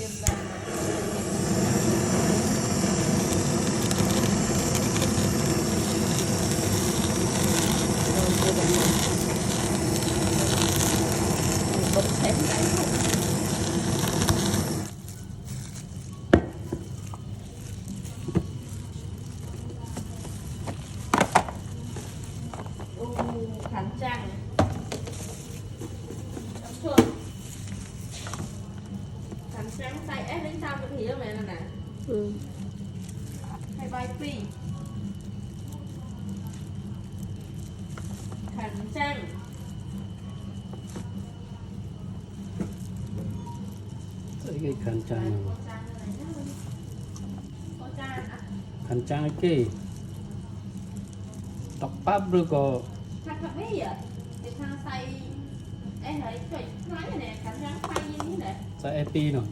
Khánh Trang Khánh Trang tay ép đến sao cái thì mẹ nè hay bay phi Khánh Trang cái khăn trang khăn trang cái tóc bắp rồi có thằng thằng mấy vậy thì thằng say em thấy nói này nè Khánh Trang phay như thế này sai epi rồi